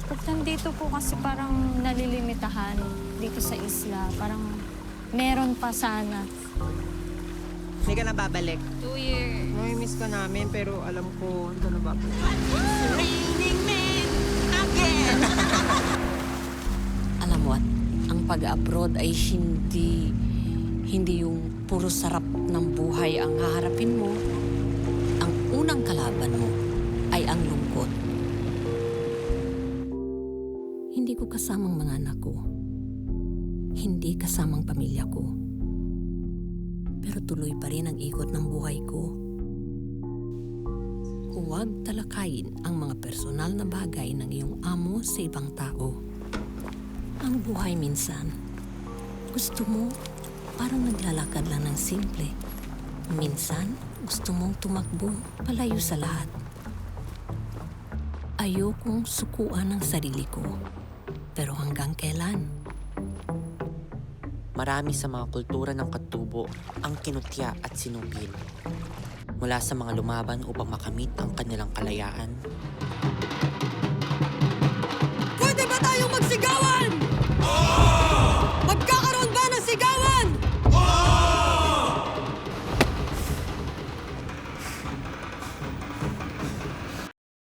Pag nandito po kasi parang nalilimitahan dito sa isla. Parang meron pa sana. Hindi ka na babalik. 2 years. Miss ka namin pero alam ko, hindi ka na babalik. Alam mo, ang pag-abroad ay hindi yung puro sarap ng buhay ang haharapin mo. Ang unang kalaban mo ay ang lungkot. Hindi ko kasamang mga anak ko. Hindi kasamang pamilya ko. Pero tuloy pa rin ang ikot ng buhay ko. Huwag talakayin ang mga personal na bagay ng iyong amo sa ibang tao. Ang buhay minsan, gusto mo parang naglalakad lang ng simple. Minsan, gusto mong tumakbo palayo sa lahat. Ayokong sukuan ang sarili ko. Pero hanggang kailan? Marami sa mga kultura ng katubo ang kinutya at sinupil. Mula sa mga lumaban upang makamit ang kanilang kalayaan,